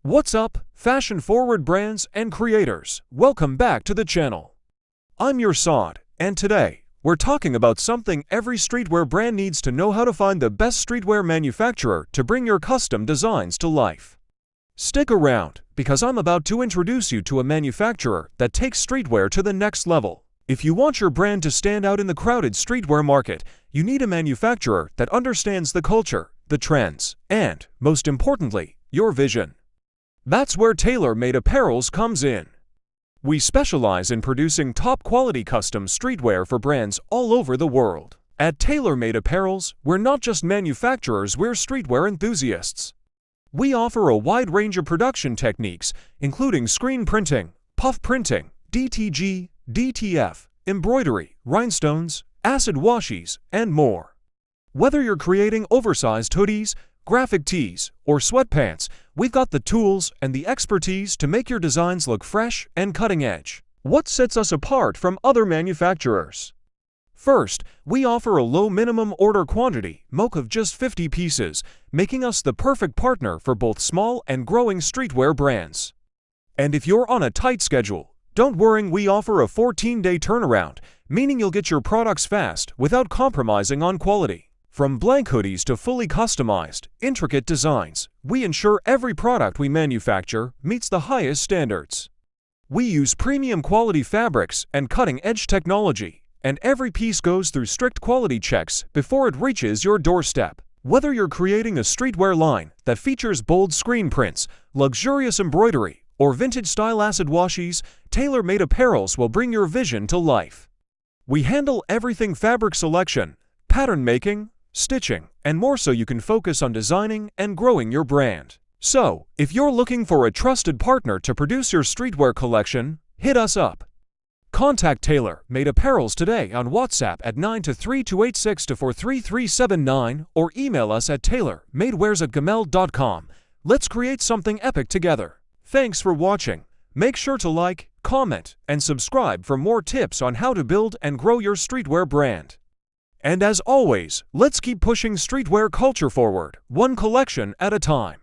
What's up, fashion-forward brands and creators? Welcome back to the channel. I'm your Saad, and today, we're talking about something every streetwear brand needs to know: how to find the best streetwear manufacturer to bring your custom designs to life. Stick around, because I'm about to introduce you to a manufacturer that takes streetwear to the next level. If you want your brand to stand out in the crowded streetwear market, you need a manufacturer that understands the culture, the trends, and, most importantly, your vision. That's where Tailor Made Apparels comes in. We specialize in producing top-quality custom streetwear for brands all over the world. At Tailor Made Apparels, we're not just manufacturers, we're streetwear enthusiasts. We offer a wide range of production techniques, including screen printing, puff printing, DTG, DTF, embroidery, rhinestones, acid washes, and more. Whether you're creating oversized hoodies, graphic tees, or sweatpants, we've got the tools and the expertise to make your designs look fresh and cutting edge. What sets us apart from other manufacturers? First, we offer a low minimum order quantity (MOQ) of just 50 pieces, making us the perfect partner for both small and growing streetwear brands. And if you're on a tight schedule, don't worry, we offer a 14-day turnaround, meaning you'll get your products fast without compromising on quality. From blank hoodies to fully customized, intricate designs, we ensure every product we manufacture meets the highest standards. We use premium quality fabrics and cutting-edge technology, and every piece goes through strict quality checks before it reaches your doorstep. Whether you're creating a streetwear line that features bold screen prints, luxurious embroidery, or vintage-style acid washes, Tailor Made Apparels will bring your vision to life. We handle everything: fabric selection, pattern making, stitching, and more, so you can focus on designing and growing your brand. So, if you're looking for a trusted partner to produce your streetwear collection, hit us up. Contact Tailor Made Apparels today on WhatsApp at 923-286-43379 or email us at tailormadewares@gmail.com. Let's create something epic together. Thanks for watching. Make sure to like, comment, and subscribe for more tips on how to build and grow your streetwear brand. And as always, let's keep pushing streetwear culture forward, one collection at a time.